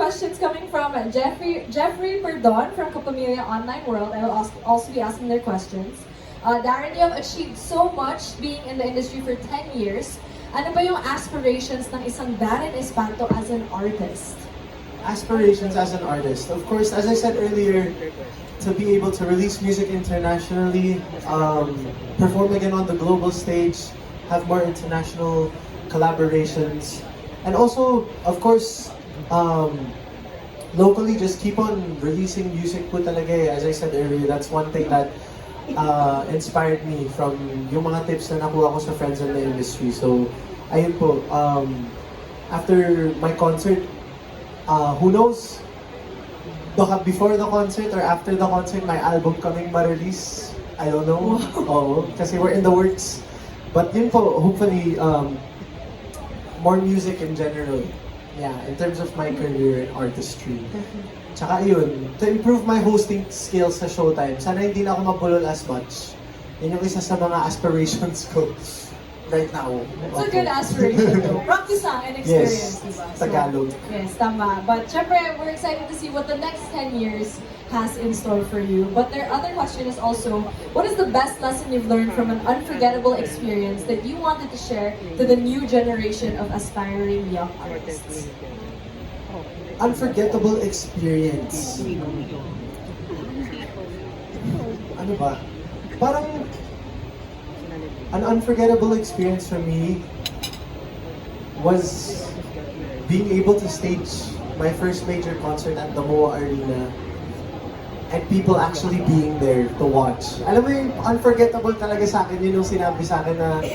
questions coming from Jeffrey Perdon from Kapamilya Online World. I will also be asking their questions. Darren, you have achieved so much being in the industry for 10 years. Ano ba yung aspirations ng isang Darren Espanto as an artist? Aspirations as an artist. Of course, as I said earlier, to be able to release music internationally, perform again on the global stage, have more international collaborations, and also, of course, locally, just keep on releasing music po talaga eh. As I said earlier, that's one thing that inspired me from yung mga tips na nakuha ko sa friends in the industry. So, ayun po, after my concert, who knows, baka before the concert or after the concert, my album coming ma-release. I don't know. Oo, kasi we're in the works. But yun po, hopefully, more music in general. Yeah, in terms of my career in artistry. Tsaka yun, to improve my hosting skills sa Showtime, sana hindi na ako mabulol as much. Yun yung isa sa mga aspirations ko right now. It's a good aspiration though. Practice lang and experience, Yes, diba? Tagalog. Yes, tama. But syempre, we're excited to see what the next 10 years has in store for you. But their other question is also, what is the best lesson you've learned from an unforgettable experience that you wanted to share to the new generation of aspiring young artists? Unforgettable experience. Ano ba? Parang an unforgettable experience for me was being able to stage my first major concert at the MOA Arena and people actually being there to watch. Alam mo yung unforgettable talaga sa akin, yun yung sinabi sa akin na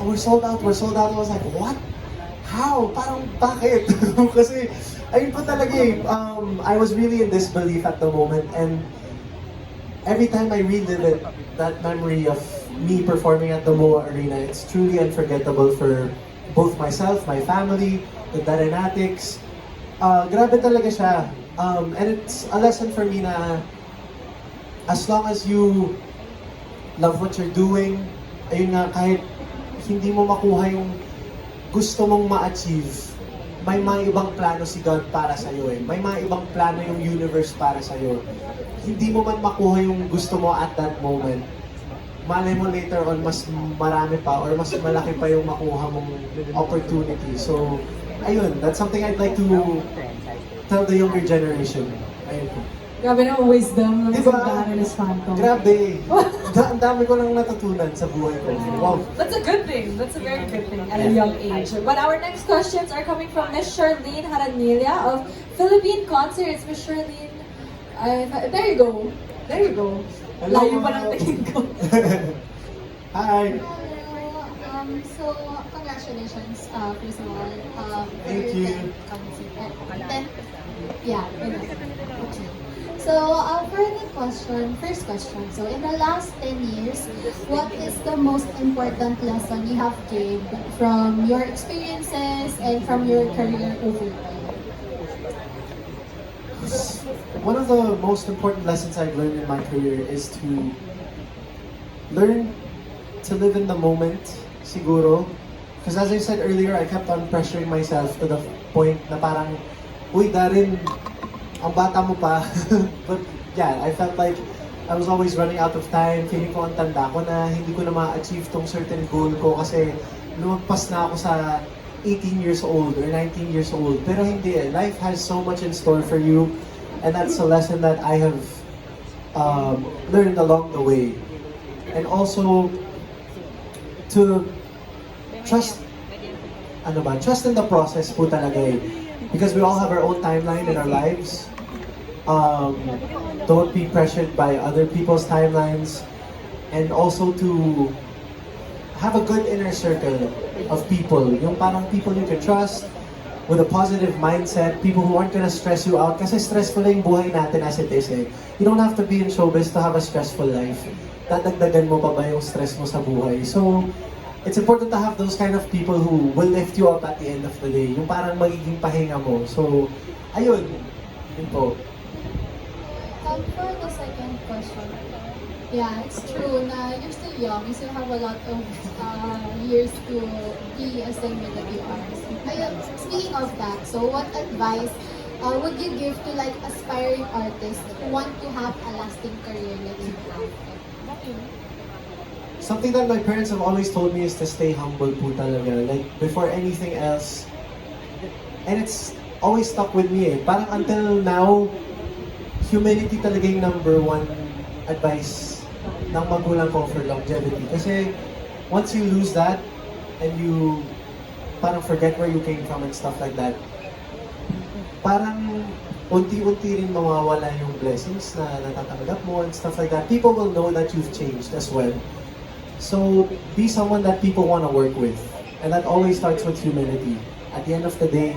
we're sold out. I was like, what? How? Parang bakit? Kasi ayun po talaga eh. I was really in disbelief at the moment, and every time I relive it, that memory of me performing at the MOA Arena, it's truly unforgettable for both myself, my family, the Darenatics. Grabe talaga siya. And it's a lesson for me na as long as you love what you're doing, ayun nga, kahit hindi mo makuha yung gusto mong ma-achieve, may mga ibang plano si God para sa'yo eh. May mga ibang plano yung universe para sa'yo. Hindi mo man makuha yung gusto mo at that moment, malay mo later on mas marami pa or mas malaki pa yung makuha mong opportunity. So, ayun, that's something I'd like to tell the younger generation. Ayun po. Grabe na wisdom ng Diba? isang Darren Espanto. Grabe. Ang dami ko nang natutunan sa buhay ko. Wow. That's a good thing. That's a very good thing at a young age. But our next questions are coming from Miss Charlene Haranilla of Philippine Concerts. Miss Charlene, there you go. There you go. Hello, Layo pa ng tingin ko. Hi. Hello. So, congratulations, first of all. Thank you. Then, yeah, okay. So, for the first question, so in the last 10 years, what is the most important lesson you have gained from your experiences and from your career overall? One of the most important lessons I've learned in my career is to learn to live in the moment, siguro. Because as I said earlier, I kept on pressuring myself to the point na parang, uy, Darren, ang bata mo pa. But yeah, I felt like I was always running out of time. Feeling ko ang tanda ko na hindi ko na ma-achieve tong certain goal ko kasi lumagpas na ako sa 18 years old or 19 years old. Pero hindi eh. Life has so much in store for you. And that's a lesson that I have learned along the way. And also, to trust, trust in the process po talaga eh. Because we all have our own timeline in our lives. Don't be pressured by other people's timelines. And also to have a good inner circle of people. Yung parang people you can trust, with a positive mindset, people who aren't gonna stress you out. Kasi stressful na yung buhay natin as it is eh. You don't have to be in showbiz to have a stressful life. Dadagdagan mo pa ba yung stress mo sa buhay? So, it's important to have those kind of people who will lift you up at the end of the day. Yung parang magiging pahinga mo. So, ayun. Yun po. For the second question, yeah, it's true na you're still young. You still have a lot of years to be a singer that you are. Speaking of that, so what advice would you give to like aspiring artists who want to have a lasting career like you have? Something that my parents have always told me is to stay humble po talaga. Like, before anything else. And it's always stuck with me eh. Parang until now, humility talaga yung number one advice ng magulang ko for longevity. Kasi once you lose that, and you parang forget where you came from and stuff like that, parang unti-unti rin mawawala yung blessings na natatanggap mo and stuff like that. People will know that you've changed as well. So, be someone that people want to work with. And that always starts with humility. At the end of the day,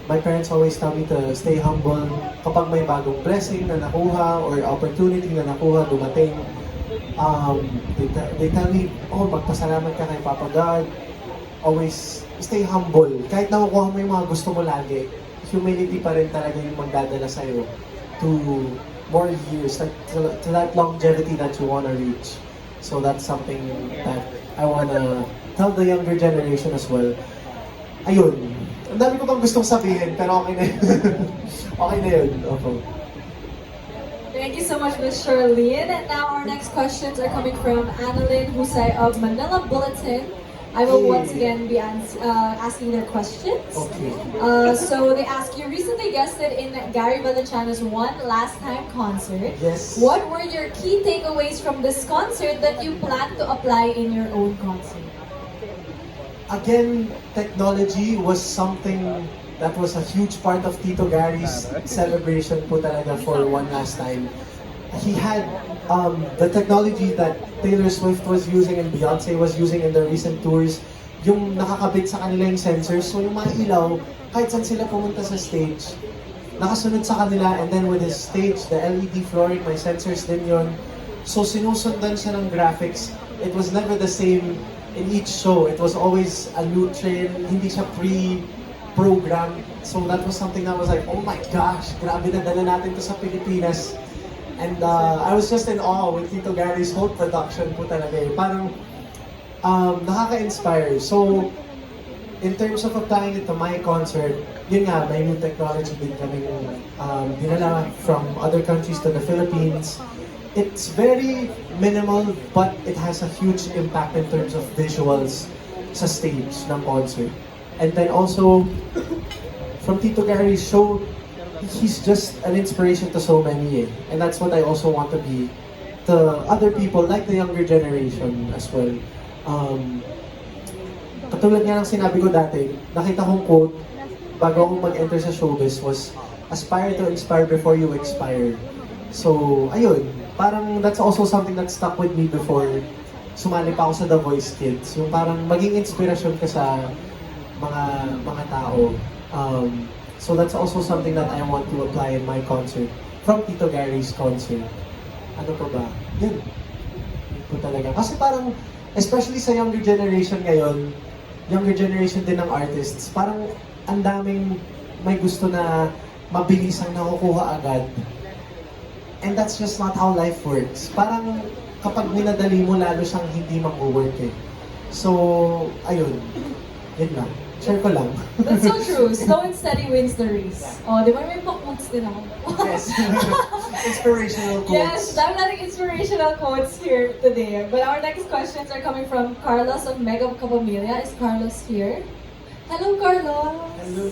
my parents always tell me to stay humble. Kapag may bagong blessing na nakuha or opportunity na nakuha, dumating, they tell me, oh, magpasalamat ka kay Papa God. Always stay humble. Kahit nakukuha mo yung mga gusto mo lagi, humility pa rin talaga yung magdadala sa'yo to more years, to that longevity that you want to reach. So that's something that I want to tell the younger generation as well. Ayun. Ang dami ko pang gustong sabihin, pero okay na yun. Okay na yun. Okay. Thank you so much, Ms. Charlene. And now our next questions are coming from Annalyn Husay of Manila Bulletin. I will once again be asking their questions. Okay. So they ask, you recently guested in Gary Valenciano's One Last Time concert. Yes. What were your key takeaways from this concert that you plan to apply in your own concert? Again, technology was something that was a huge part of Tito Gary's celebration po talaga for One Last Time. He had the technology that Taylor Swift was using and Beyonce was using in their recent tours, yung nakakabit sa kanila yung sensors. So yung mga ilaw, kahit saan sila pumunta sa stage, nakasunod sa kanila, and then with his stage, the LED flooring, may sensors din yun. So sinusundan siya ng graphics. It was never the same in each show. It was always a new train, hindi siya pre-programmed. So that was something that was like, oh my gosh, grabe na dala natin to sa Pilipinas. And I was just in awe with Tito Gary's whole production po talaga eh. Parang nakaka-inspire. So, in terms of applying it to my concert, yun nga, may new technology din kami dinala from other countries to the Philippines. It's very minimal, but it has a huge impact in terms of visuals sa stage ng concert. And then also, from Tito Gary's show, he's just an inspiration to so many eh. And that's what I also want to be to other people, like the younger generation as well. Katulad nga ng sinabi ko dati, nakita kong quote bago ako mag-enter sa showbiz was, aspire to inspire before you expire. So, ayun, parang that's also something that stuck with me before sumali pa ako sa The Voice Kids. Yung parang maging inspirasyon ka sa mga tao. So that's also something that I want to apply in my concert. From Tito Gary's concert. Ano pa ba? Yun. Yun po talaga. Kasi parang, especially sa younger generation ngayon, younger generation din ng artists, parang ang daming may gusto na mabilis ang nakukuha agad. And that's just not how life works. Parang kapag minadali mo, lalo siyang hindi mag-work eh. So, ayun. Yun lang. Share ko lang. That's so true. Slow and steady wins the race. Oh, di ba may quotes din ako? Yes. Inspirational Yes, quotes. I'm letting inspirational quotes here today. But our next questions are coming from Carlos of Mega Kapamilya. Is Carlos here? Hello, Carlos. Hello.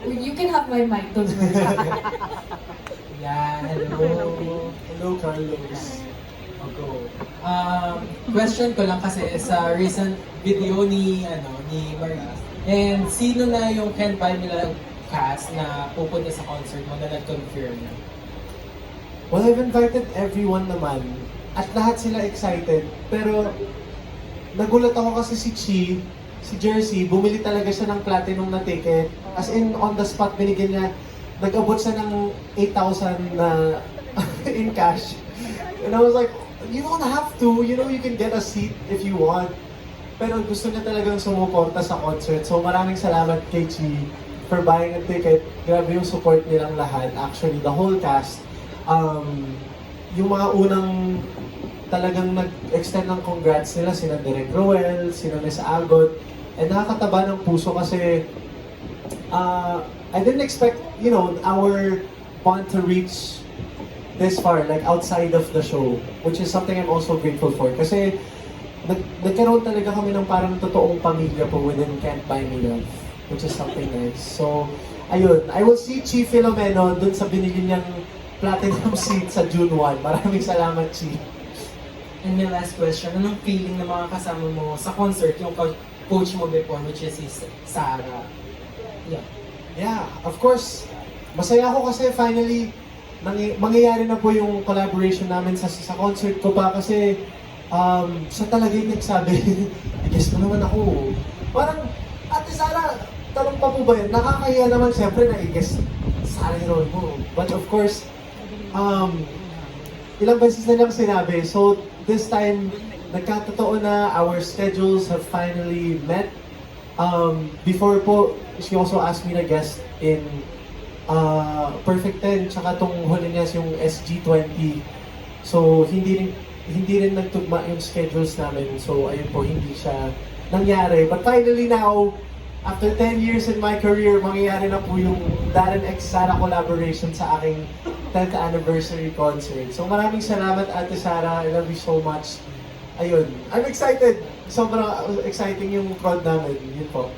You can have my mic, don't worry. Yeah, hello. Hello, Carlos. Ako. Question ko lang kasi sa recent video ni Marie. And sino na yung Can't Buy Me Love cast na pupunta sa concert mo na nag-confirm? Well, I've invited everyone naman. At lahat sila excited. Pero, nagulat ako kasi si Jersey, bumili talaga siya ng platinum na ticket. As in, on the spot, binigyan niya, nag-abot siya ng 8,000 na in cash. And I was like, you don't have to. You know, you can get a seat if you want. Pero gusto niya talagang sumuporta sa concert. So maraming salamat kay Chi for buying a ticket. Grabe yung support nilang lahat. Actually, the whole cast. Yung mga unang talagang nag-extend ng congrats nila, sina Direk Roel, sina Miss Agot. And nakakataba ng puso kasi I didn't expect, our bond to reach this far, like outside of the show, which is something I'm also grateful for. Kasi nagkaroon talaga kami ng parang totoong pamilya po within Can't Buy Me Love, which is something nice. So, ayun, I will see Chi Filomeno dun sa binili niyang platinum seat sa June 1. Maraming salamat, Chi. And my last question, anong feeling ng mga kasama mo sa concert, yung coach mo before, which is si Sarah? Yeah. Yeah, of course. Masaya ako kasi finally mangyayari na po yung collaboration namin sa concert ko pa kasi siya talaga yung nagsabi, i-guess mo naman ako. Parang, Ate Sarah, tanong pa po ba yan? Nakakahiya naman siyempre na i-guess Sarah yung role mo. But of course, ilang beses na lang sinabi. So this time, nagkatotoo na our schedules have finally met. Before po, she also asked me to guest in Perfect 10, tsaka tong huli niya yung SG20. So, hindi rin nagtugma yung schedules namin. So, ayun po, hindi siya nangyari. But finally now, after 10 years in my career, mangyayari na po yung Darren X Sarah collaboration sa aking 10th anniversary concert. So, maraming salamat, Ate Sarah. I love you so much. Ayun, I'm excited. Sobrang exciting yung prod namin. Yun po.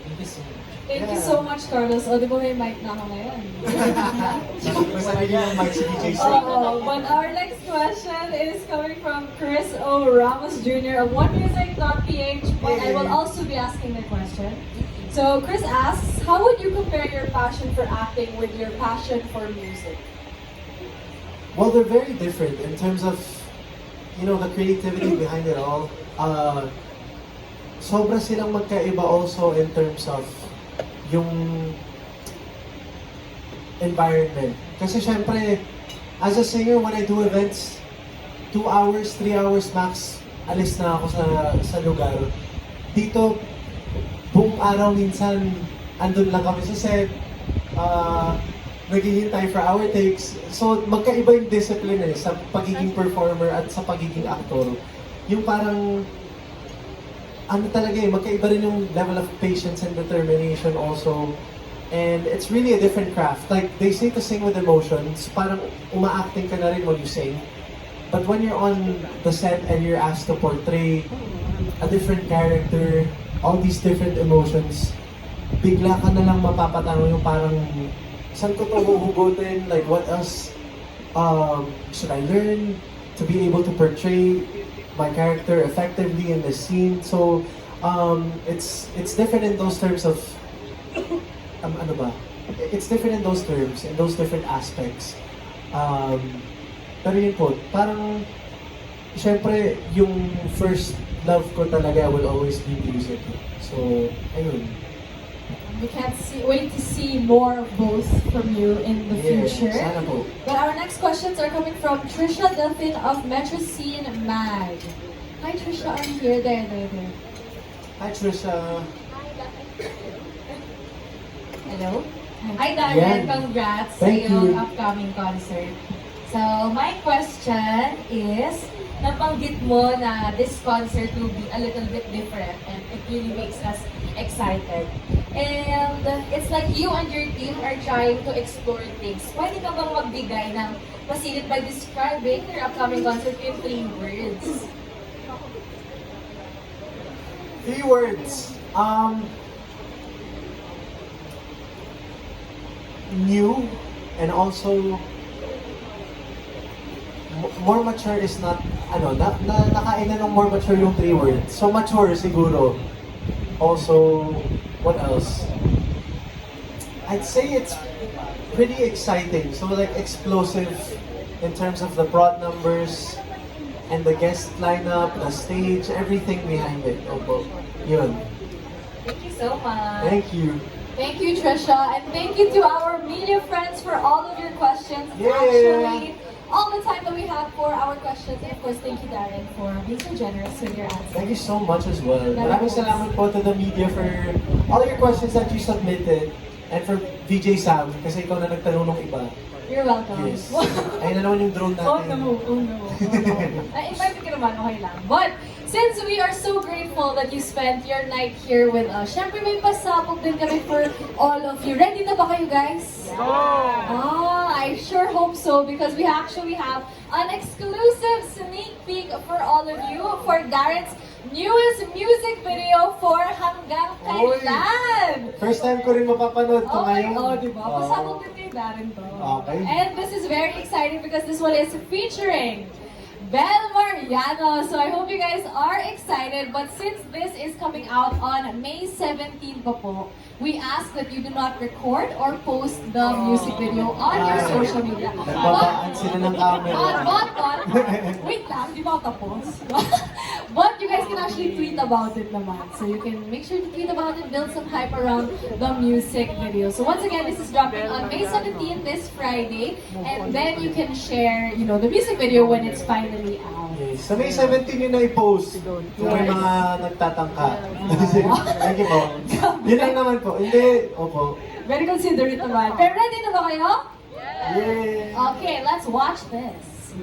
Thank you so much. Thank you so much, Carlos. O, di ba may mic na ako ngayon? May sarili ng mic si DJ Sing. But our next question is coming from Chris O. Ramos Jr. of OneMusic.ph, but I will also be asking the question. So Chris asks, how would you compare your passion for acting with your passion for music? Well, they're very different in terms of, the creativity behind it all. Sobra silang magkaiba also in terms of yung environment. Kasi syempre, as a singer, when I do events, 2 hours, 3 hours max, alis na ako sa lugar. Dito, buong araw minsan, andun lang kami sa set, naghihintay for our takes. So, magkaiba yung discipline sa pagiging performer at sa pagiging actor. Yung parang, magkaiba rin yung level of patience and determination also. And it's really a different craft. Like, they say to sing with emotions, parang uma-acting ka na rin when you sing. But when you're on the set and you're asked to portray a different character, all these different emotions, bigla ka na lang mapapatanong yung parang, saan ko to huhugutin? Like, what else should I learn to be able to portray my character effectively in the scene? So, it's different in those terms of, It's different in those terms, in those different aspects. Pero yun po, parang, syempre, yung first love ko talaga will always be music. So, ayun. We can't wait to see more of both from you in the future. Sana po. But our next questions are coming from Trisha Delphin of Metro Scene Mag. Hi Trisha, I'm here. There. Hi, Trisha. Hello? Hi Darren, Yan. congrats Thank sa iyong you. upcoming concert. So, my question is, nabanggit mo na this concert will be a little bit different and it really makes us excited. And it's like you and your team are trying to explore things. Pwede ka bang magbigay ng pasilip by describing your upcoming concert in 3 words? 3 words. New and also more mature is not nakain na ng more mature yung 3 words. So mature siguro. Also, what else? I'd say it's pretty exciting. So like explosive in terms of the broad numbers and the guest lineup, the stage, everything behind it. Opo. Yun. Thank you so much. Thank you. Thank you, Trisha, and thank you to our media friends for all of your questions. Yeah. Actually, all the time that we have for our questions. And of course, thank you, Darren, for being so generous with your answers. Thank you so much as well. Maraming salamat po to the media for all your questions that you submitted and for VJ Sam kasi ikaw na nagtanong ng iba. You're welcome. Yes. Ayun na naman yung drone natin. Oh no. I invited ka naman, okay lang. But since we are so grateful that you spent your night here with us, syempre may pasabog din kami for all of you. Ready na ba kayo, guys? I sure hope so because we actually have an exclusive sneak peek for all of you for Darren's newest music video for Hanggang Kailan. First time ko rin mapapanood to Oh my ngayon. God, diba? Pasabog din kay Darren to. Okay. And this is very exciting because this one is featuring Bel Mariano. So I hope you guys are excited. But since this is coming out on May 17 pa po, we ask that you do not record or post the music video on your social media. Nagbabaan sila ng camera. Wait lang, di ba ako tapos? But you guys can actually tweet about it naman. So you can make sure to tweet about it, build some hype around the music video. So once again, this is dropping on May 17 this Friday. And then you can share, the music video when it's finally out. Yes. Sa May 17 yun na i-post kung may mga nagtatangka. Thank you po. Yun lang naman po. Hindi, opo. Very considerate naman. Pero ready na ba kayo? Yeah. Okay, let's watch this.